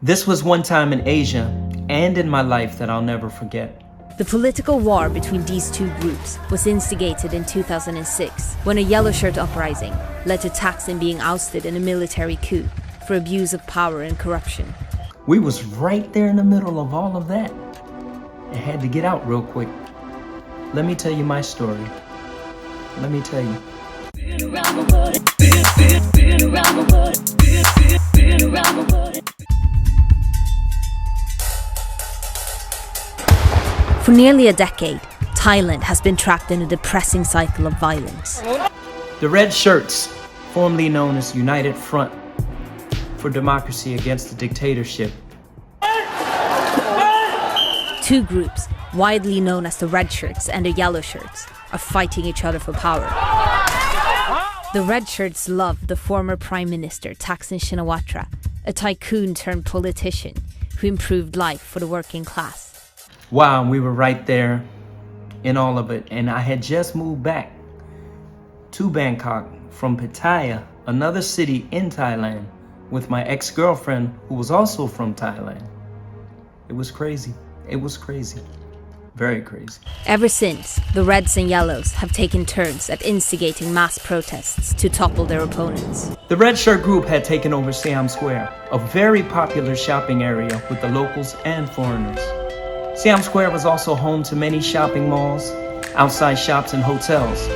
This was one time in Asia and in my life that I'll never forget. The political war between these two groups was instigated in 2006 when a yellow shirt uprising led to Thaksin being ousted in a military coup for abuse of power and corruption. We was right there in the middle of all of that. I had to get out real quick. Let me tell you my story. Let me tell you. For nearly a decade, Thailand has been trapped in a depressing cycle of violence. The Red Shirts, formerly known as United Front for Democracy Against the Dictatorship. Two groups, widely known as the Red Shirts and the Yellow Shirts, are fighting each other for power. The Red Shirts love the former Prime Minister Thaksin Shinawatra, a tycoon turned politician who improved life for the working class. Wow, we were right there in all of it, and I had just moved back to Bangkok from Pattaya, another city in Thailand, with my ex-girlfriend who was also from Thailand. It was crazy. It was crazy. Very crazy. Ever since, the Reds and Yellows have taken turns at instigating mass protests to topple their opponents. The Red Shirt group had taken over Siam Square, a very popular shopping area with the locals and foreigners. Siam Square was also home to many shopping malls, outside shops, and hotels.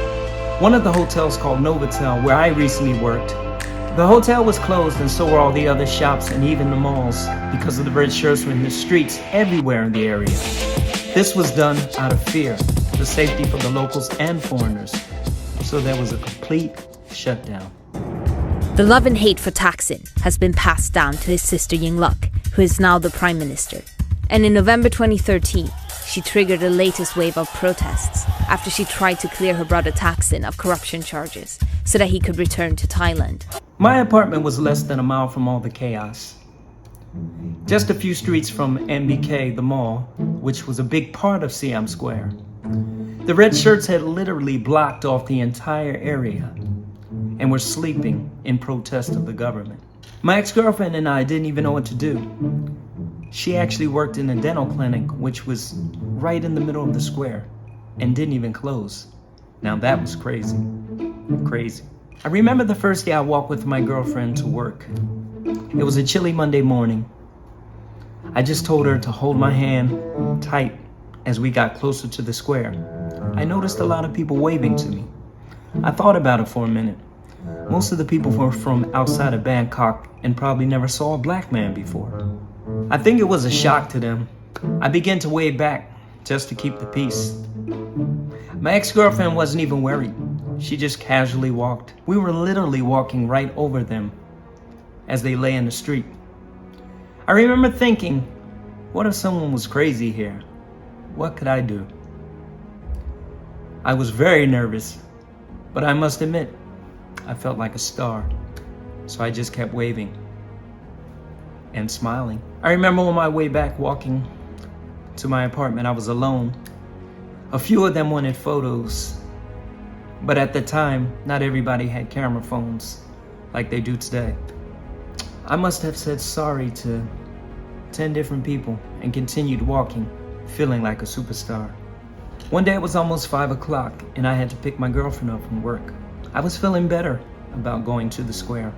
One of the hotels, called Novotel, where I recently worked, the hotel was closed, and so were all the other shops and even the malls, because of the Red Shirts were in the streets everywhere in the area. This was done out of fear, the safety for the locals and foreigners. So there was a complete shutdown. The love and hate for Thaksin has been passed down to his sister Yingluck, who is now the Prime Minister. And in November 2013, she triggered the latest wave of protests after she tried to clear her brother Thaksin of corruption charges so that he could return to Thailand. My apartment was less than a mile from all the chaos. Just a few streets from MBK, the mall, which was a big part of Siam Square. The Red Shirts had literally blocked off the entire area and were sleeping in protest of the government. My ex-girlfriend and I didn't even know what to do. She actually worked in a dental clinic, which was right in the middle of the square, and didn't even close. Now that was crazy. Crazy. I remember the first day I walked with my girlfriend to work. It was a chilly Monday morning. I just told her to hold my hand tight as we got closer to the square. I noticed a lot of people waving to me. I thought about it for a minute. Most of the people were from outside of Bangkok and probably never saw a black man before. I think it was a shock to them. I began to wave back just to keep the peace. My ex-girlfriend wasn't even worried. She just casually walked. We were literally walking right over them as they lay in the street. I remember thinking, what if someone was crazy here? What could I do? I was very nervous, but I must admit, I felt like a star. So I just kept waving and smiling. I remember on my way back walking to my apartment, I was alone. A few of them wanted photos, but at the time, not everybody had camera phones like they do today. I must have said sorry to 10 different people and continued walking, feeling like a superstar. One day it was almost 5 o'clock and I had to pick my girlfriend up from work. I was feeling better about going to the square.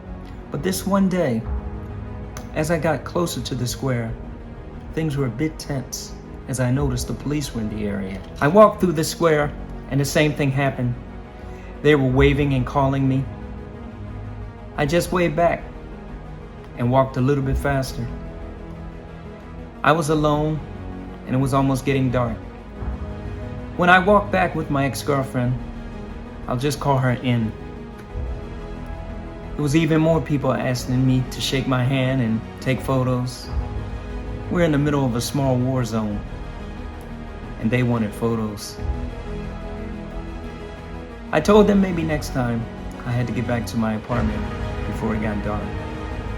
But this one day, as I got closer to the square, things were a bit tense as I noticed the police were in the area. I walked through the square and the same thing happened. They were waving and calling me. I just waved back and walked a little bit faster. I was alone and it was almost getting dark. When I walked back with my ex-girlfriend, I'll just call her In. There was even more people asking me to shake my hand and take photos. We're in the middle of a small war zone and they wanted photos. I told them maybe next time. I had to get back to my apartment before it got dark.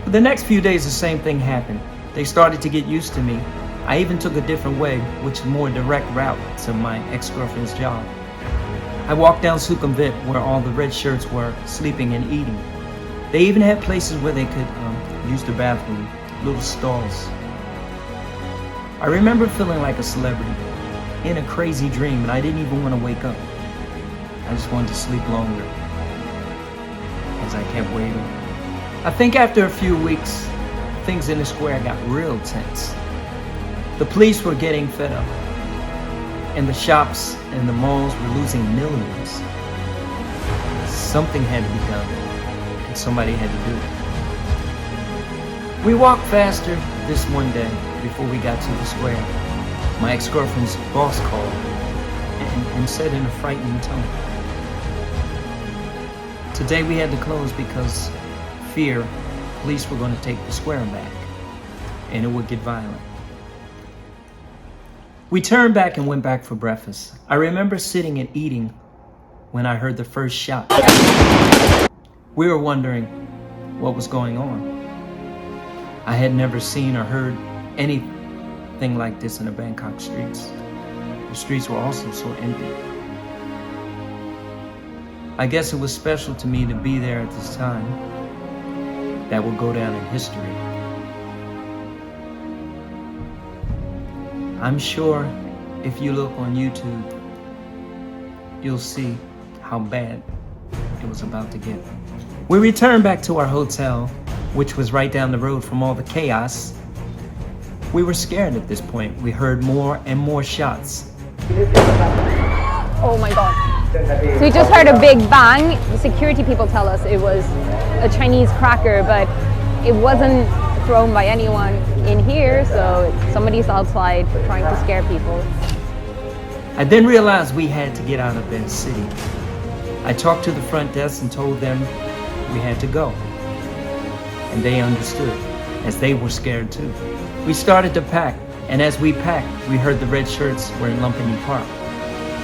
For the next few days, the same thing happened. They started to get used to me. I even took a different way, which is a more direct route to my ex-girlfriend's job. I walked down Sukhumvit where all the Red Shirts were sleeping and eating. They even had places where they could use the bathroom. little stalls. I remember feeling like a celebrity, in a crazy dream, and I didn't even want to wake up. I just wanted to sleep longer as I kept waiting. I think after a few weeks, things in the square got real tense. The police were getting fed up, and the shops and the malls were losing millions. Something had to be done, and somebody had to do it. We walked faster this one day before we got to the square. My ex-girlfriend's boss called and said in a frightening tone, today we had to close because fear police were going to take the square back and it would get violent. We turned back and went back for breakfast. I remember sitting and eating when I heard the first shot. We were wondering what was going on. I had never seen or heard anything like this in the Bangkok streets. The streets were also so empty. I guess it was special to me to be there at this time. That will go down in history. I'm sure if you look on YouTube, you'll see how bad it was about to get. We returned back to our hotel, which was right down the road from all the chaos. We were scared at this point. We heard more and more shots. Oh my God. So we just heard a big bang. The security people tell us it was a Chinese cracker, but it wasn't thrown by anyone in here, so somebody's outside trying to scare people. I then realized we had to get out of the city. I talked to the front desk and told them we had to go. And they understood, as they were scared too. We started to pack, and as we packed, we heard the red shirts were in Lumpini Park,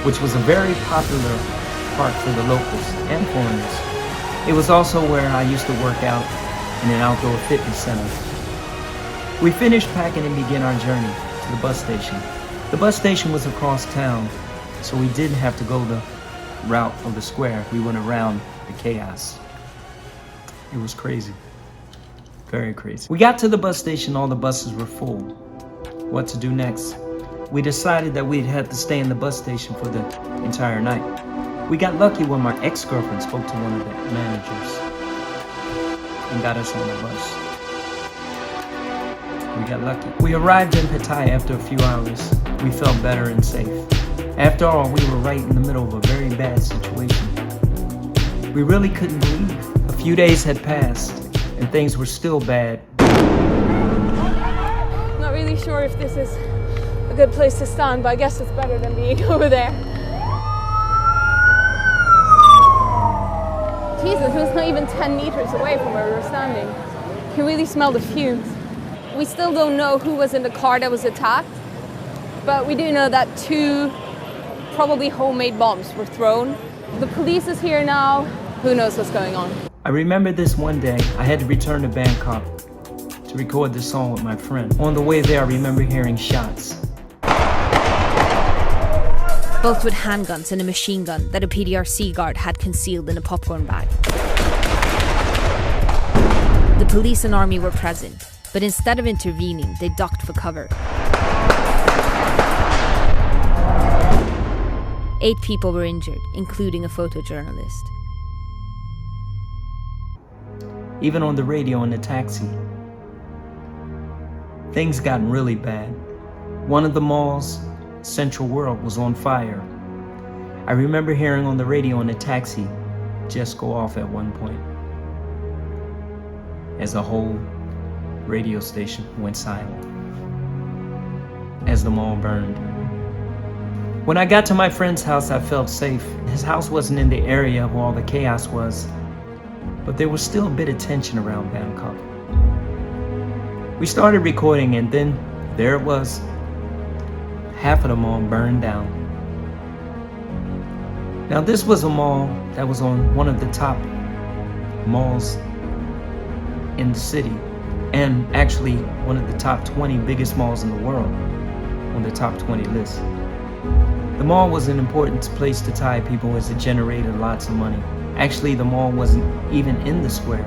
which was a very popular park for the locals and foreigners. It was also where I used to work out in an outdoor fitness center. We finished packing and began our journey to the bus station. The bus station was across town, so we didn't have to go the route of the square. We went around the chaos. It was crazy. Very crazy. We got to the bus station, all the buses were full. What to do next? We decided that we'd have to stay in the bus station for the entire night. We got lucky when my ex-girlfriend spoke to one of the managers and got us on the bus. We got lucky. We arrived in Pattaya after a few hours. We felt better and safe. After all, we were right in the middle of a very bad situation. We really couldn't believe. A few days had passed and things were still bad. Not really sure if this is a good place to stand, but I guess it's better than being over there. Jesus, it was not even 10 meters away from where we were standing. You can really smell the fumes. We still don't know who was in the car that was attacked, but we do know that 2 probably homemade bombs were thrown. The police is here now. Who knows what's going on? I remember this one day, I had to return to Bangkok to record this song with my friend. On the way there, I remember hearing shots. Both with handguns and a machine gun that a PDRC guard had concealed in a popcorn bag. The police and army were present, but instead of intervening, they ducked for cover. 8 people were injured, including a photojournalist. Even on the radio in the taxi, things got really bad. One of the malls, Central World, was on fire. I remember hearing on the radio in the taxi just go off at one point, as the whole radio station went silent, as the mall burned. When I got to my friend's house, I felt safe. His house wasn't in the area where all the chaos was, but there was still a bit of tension around Bangkok. We started recording, and then there it was. Half of the mall burned down. Now this was a mall that was on one of the top malls in the city, and actually one of the top 20 biggest malls in the world, on the top 20 list. The mall was an important place to Thai people as it generated lots of money. Actually, the mall wasn't even in the square.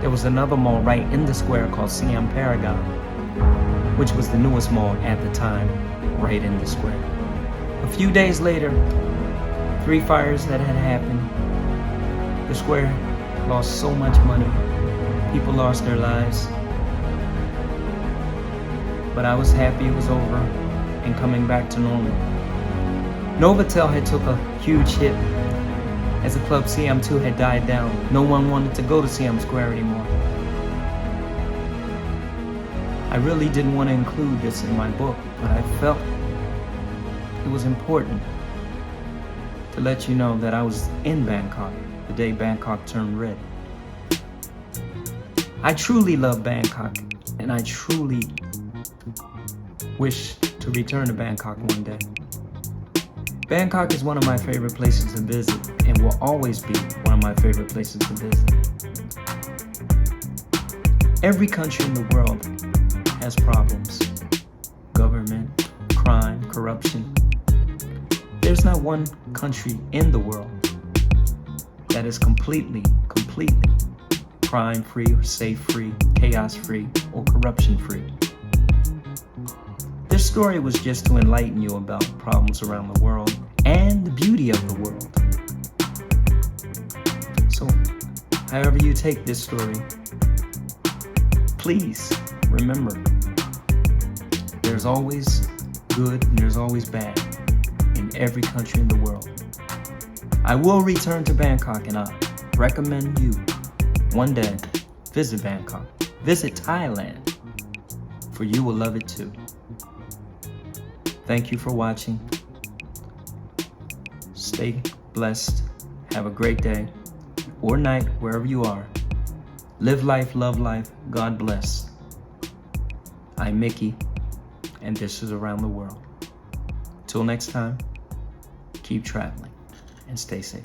there was another mall right in the square called Siam Paragon, which was the newest mall at the time, right in the square. A few days later, 3 fires that had happened. The square lost so much money. People lost their lives. But I was happy it was over and coming back to normal. Novotel had took a huge hit as the club Siam 2 had died down. No one wanted to go to Siam Square anymore. I really didn't want to include this in my book, but I felt it was important to let you know that I was in Bangkok the day Bangkok turned red. I truly love Bangkok, and I truly wish to return to Bangkok one day. Bangkok is one of my favorite places to visit and will always be one of my favorite places to visit. Every country in the world has problems. Government, crime, corruption. There's not one country in the world that is completely crime-free or safe-free, chaos-free, or corruption-free. This story was just to enlighten you about problems around the world and the beauty of the world. So, however you take this story, please remember, there's always good and there's always bad in every country in the world. I will return to Bangkok, and I recommend you one day visit Bangkok, visit Thailand, for you will love it too. Thank you for watching. Stay blessed. Have a great day or night wherever you are. Live life, love life. God bless. I'm Mickey, and this is Around the World. Till next time, keep traveling and stay safe.